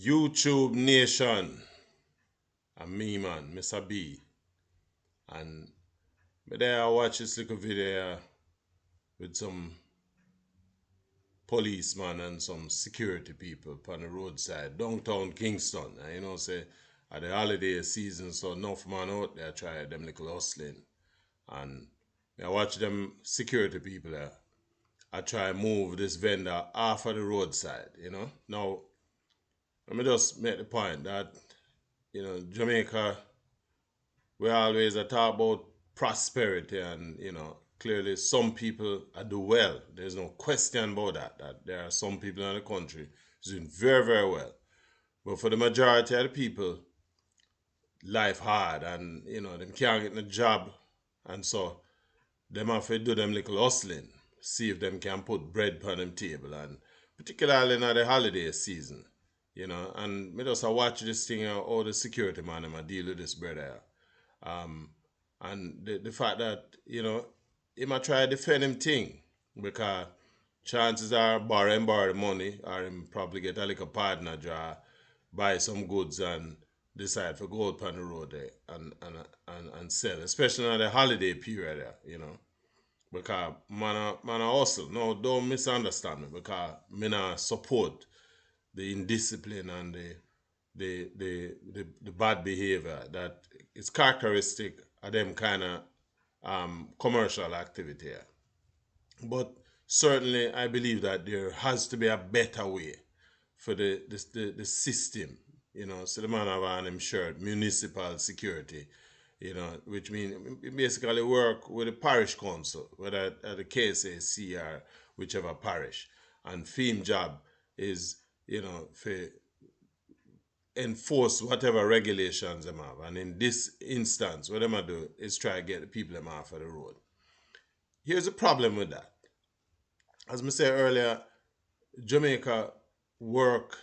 YouTube Nation, and me man, Missa B. And me there I watch this little video with some policeman and some security people on the roadside, downtown Kingston. And say at the holiday season, so enough man out there try them little hustling. And I watch them security people there. I try move this vendor off of the roadside. Now, let me just make the point that, Jamaica, we always talk about prosperity and, clearly some people are do well. There's no question about that there are some people in the country doing very, very well. But for the majority of the people, life hard and, them can't get a job. And so them have to do them little hustling, see if them can put bread on them table, and particularly in the holiday season, and me just watch this thing how the security man them deal with this brother. Um, and the fact that, he might try to defend him thing because chances are borrow the money or him probably get a little partner draw, buy some goods and decide to go out on the road there and sell, especially in the holiday period there. Because man a hustle. No, don't misunderstand me because me not support the indiscipline and the bad behavior that is characteristic of them kind of commercial activity here. But certainly I believe that there has to be a better way for the system, so the man have on him shirt, municipal security, which means basically work with the parish council, whether at the KSAC or whichever parish. And theme job is, for enforce whatever regulations them have. And in this instance, what them do is try to get the people them off of the road. Here's the problem with that. As I said earlier, Jamaica work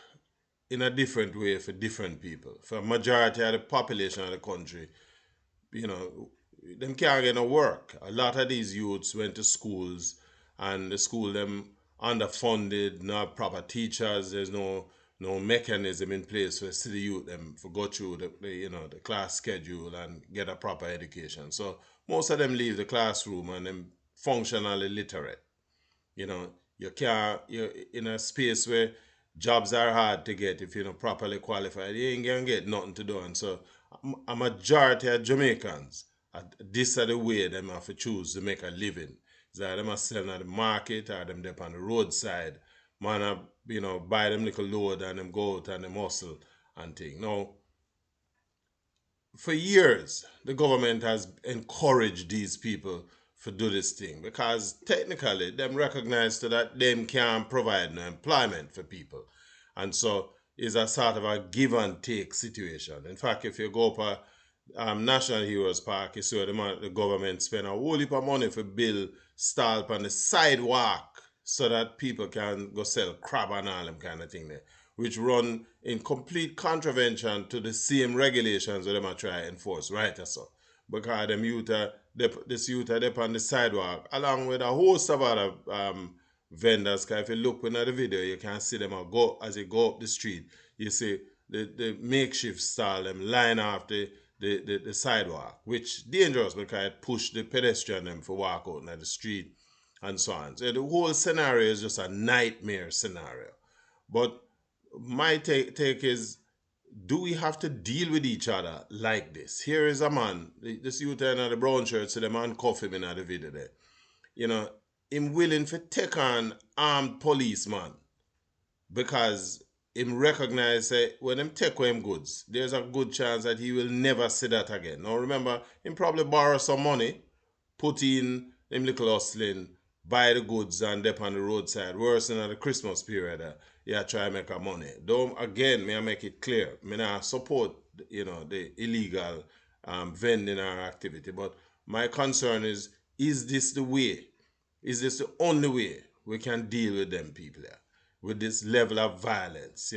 in a different way for different people. For a majority of the population of the country, them can't get no work. A lot of these youths went to schools and the school them underfunded, not proper teachers, there's no mechanism in place for city youth them for go through the class schedule and get a proper education. So most of them leave the classroom and them functionally literate. You're in a space where jobs are hard to get if you're not properly qualified. You ain't gonna get nothing to do. And so a majority of Jamaicans, this are the way them have to choose to make a living. Is that them are selling at the market or them up on the roadside. Man, buy them little load and them go out and them hustle and thing. Now, for years, the government has encouraged these people to do this thing because technically them recognize that them can't provide no employment for people. And so it's a sort of a give and take situation. In fact, if you go up a National Heroes Park, you see the government spend a whole heap of money for build stall on the sidewalk so that people can go sell crab and all them kind of thing there, which run in complete contravention to the same regulations that them are trying to enforce, right? So, because them this youth are up on the sidewalk, along with a host of other vendors. Because if you look in the video, you can see them as they go up the street. You see the makeshift stall, them line off the sidewalk, which dangerous because it push the pedestrian them for walk out in the street and so on. So the whole scenario is just a nightmare scenario. But my take is, do we have to deal with each other like this? Here is a man, this youth in the brown shirt, so the man cuff him in the video there. Him willing to take on armed policeman because him recognize that when him take away him goods, there's a good chance that he will never see that again. Now remember, him probably borrow some money, put in him little hustling, buy the goods and dip on the roadside. Worse than the Christmas period, yeah, try to make a money. Don't again, may I make it clear, me not support the illegal vending or activity, but my concern is this the way? Is this the only way we can deal with them people there? With this level of violence,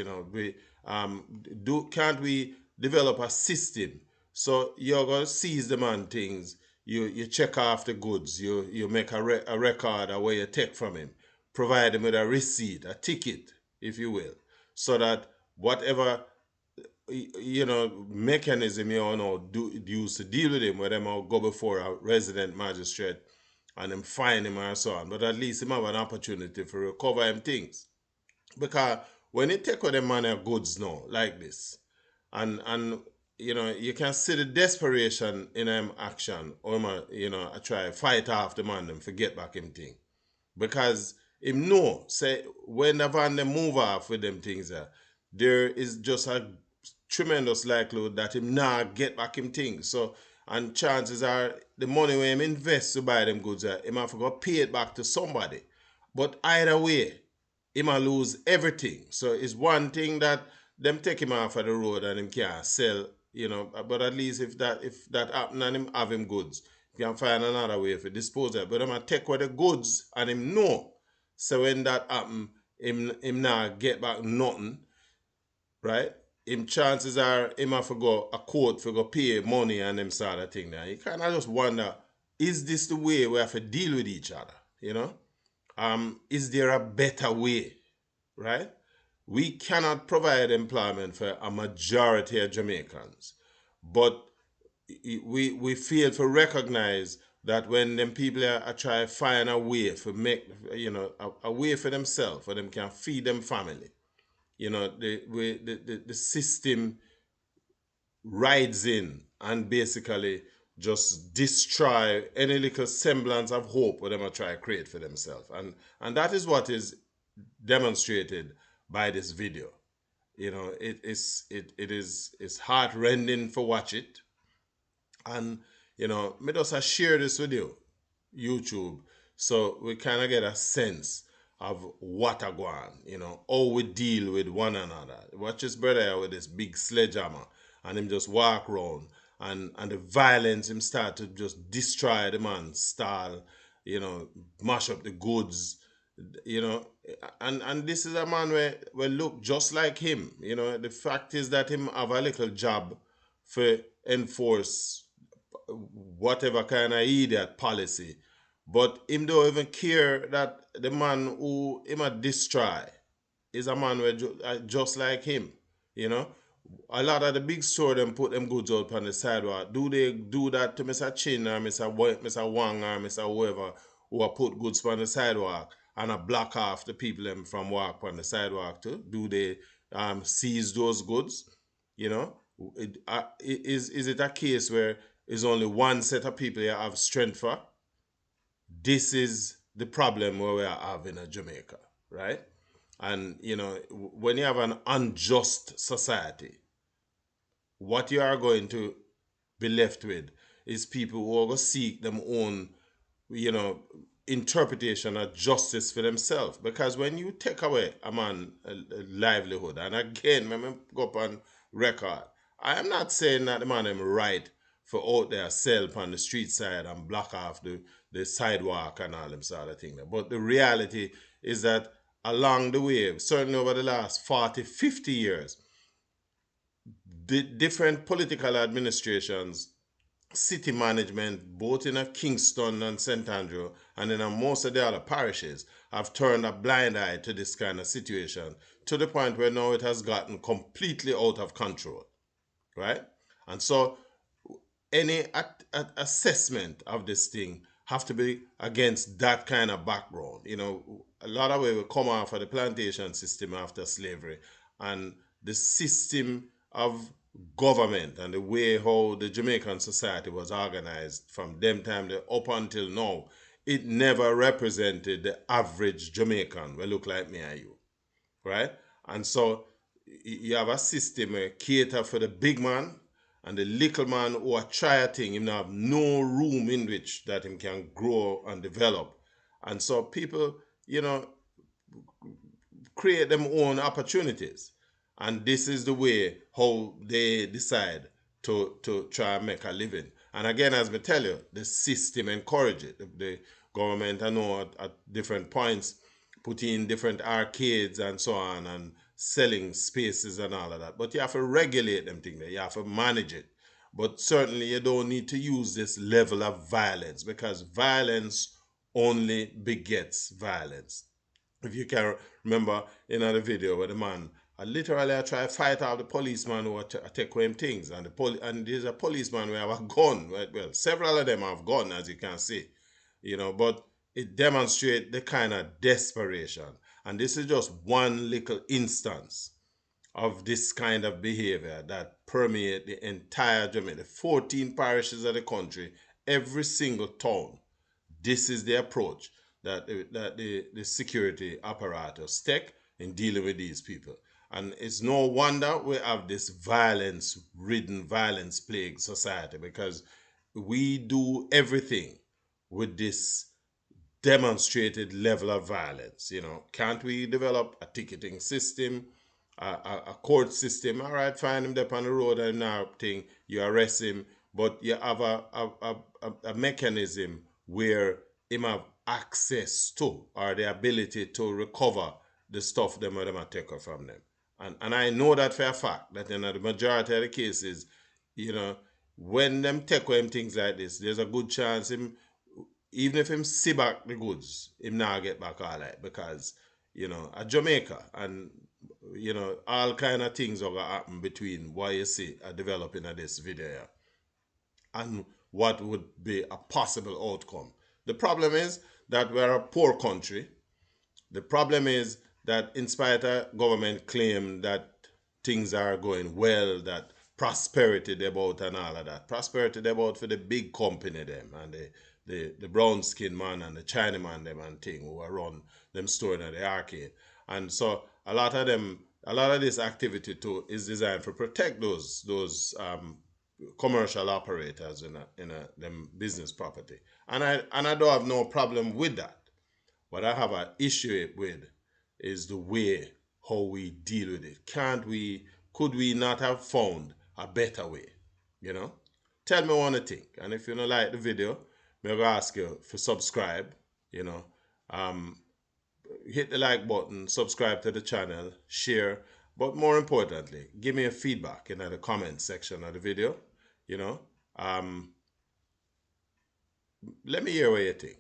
can't we develop a system so you're gonna seize the man things, you check off the goods, you make a record of where you take from him, provide him with a receipt, a ticket, if you will, so that whatever mechanism use to deal with him, where them all go before a resident magistrate and them fine him and so on. But at least him have an opportunity for recover him things. Because when you take away the money of goods now, like this, and you can see the desperation in him action, or him, I try fight off the man and forget back him thing. Because him know, say, when the van them move off with them things there is just a tremendous likelihood that him not get back him things. So, and chances are the money when him invest to buy them goods, him have to go pay it back to somebody. But either way, he might lose everything. So it's one thing that them take him off of the road and him can't sell, but at least if that happen and him have him goods, he can find another way to dispose of it. But I'm gonna take away the goods and him know. So when that happen, him not get back nothing, right? Him chances are him have to go a court for go pay money and them sort of thing there. You kinda just wonder, is this the way we have to deal with each other? Is there a better way, right? We cannot provide employment for a majority of Jamaicans, but we fail to recognize that when them people are trying to find a way to make a way for themselves, for them can feed them family, the system rides in and basically just destroy any little semblance of hope what them are trying to create for themselves. And that is what is demonstrated by this video. It's heart-rending for watch it. And me just share this with you, YouTube, so we kind of get a sense of what are going on, how we deal with one another. Watch his brother here with this big sledgehammer and him just walk around and the violence him start to just destroy the man's stall, mash up the goods, and this is a man where look just like him. The fact is that him have a little job for enforce whatever kind of idiot policy. But him don't even care that the man who him a destroy is a man where just like him. You know, a lot of the big store them put them goods out on the sidewalk. Do they do that to Mr. Chin or Mr. Wang or Mr. whoever who are put goods on the sidewalk and a block off the people them from walk on the sidewalk too? Do they seize those goods? Is it a case where is only one set of people you have strength for? This is the problem where we are having in Jamaica, right? And when you have an unjust society, what you are going to be left with is people who are going to seek them own, you know, interpretation of justice for themselves. Because when you take away a man a livelihood, and again, let me go up on record, I am not saying that the man am right for out there sell on the street side and block off the sidewalk and all them sort of thing. But the reality is that along the way, certainly over the last 40, 50 years, the different political administrations, city management, both in Kingston and St. Andrew, and in most of the other parishes, have turned a blind eye to this kind of situation to the point where now it has gotten completely out of control, right? And so any assessment of this thing have to be against that kind of background. A lot of way we come off of the plantation system after slavery, and the system of government and the way how the Jamaican society was organized from them time up until now, it never represented the average Jamaican we look like me and you, right? And so you have a system where cater for the big man, and the little man who are try a thing, him have no room in which that him can grow and develop. And so people, create them own opportunities. And this is the way how they decide to try and make a living. And again, as I tell you, the system encourage it. The government, I know at different points, put in different arcades and so on, and selling spaces and all of that. But you have to regulate them things there. You have to manage it. But certainly you don't need to use this level of violence, because violence only begets violence. If you can remember in the video where the man literally I try to fight off the policeman who take him things, and and there's a policeman who have a gun. Well, several of them have gun, as you can see, but it demonstrates the kind of desperation. And this is just one little instance of this kind of behavior that permeate the entire Jamaica, the 14 parishes of the country, every single town. This is the approach that the security apparatus take in dealing with these people. And it's no wonder we have this violence ridden, violence plagued society, because we do everything with this demonstrated level of violence. Can't we develop a ticketing system, a court system? All right, find him there on the road and now thing, you arrest him, but you have a mechanism where him have access to, or the ability to recover the stuff them or them are taken from them. And I know that for a fact that in the majority of the cases, you know, when them take away him things like this, there's a good chance him, even if him see back the goods, him now get back all right, because at Jamaica, and all kind of things are gonna happen between what you see developing of this video and what would be a possible outcome. The problem is that we're a poor country. The problem is that in spite of government claim that things are going well, that prosperity they about and all of that. Prosperity they about for the big company them, and the brown skin man and the China man them and thing who are run them store in the arcade. And so a lot of them, a lot of this activity too is designed to protect those commercial operators in a them business property. And I don't have no problem with that. What I have an issue with is the way how we deal with it. Could we not have found a better way? You know? Tell me what you think. And if you don't like the video, I'm gonna ask you to subscribe, you know. Um, Hit the like button, subscribe to the channel, share, but more importantly, give me a feedback in the comment section of the video, you know. Um, Let me hear what you think.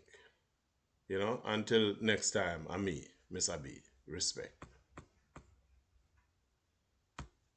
Until next time, I'm me, Missa B. Respect.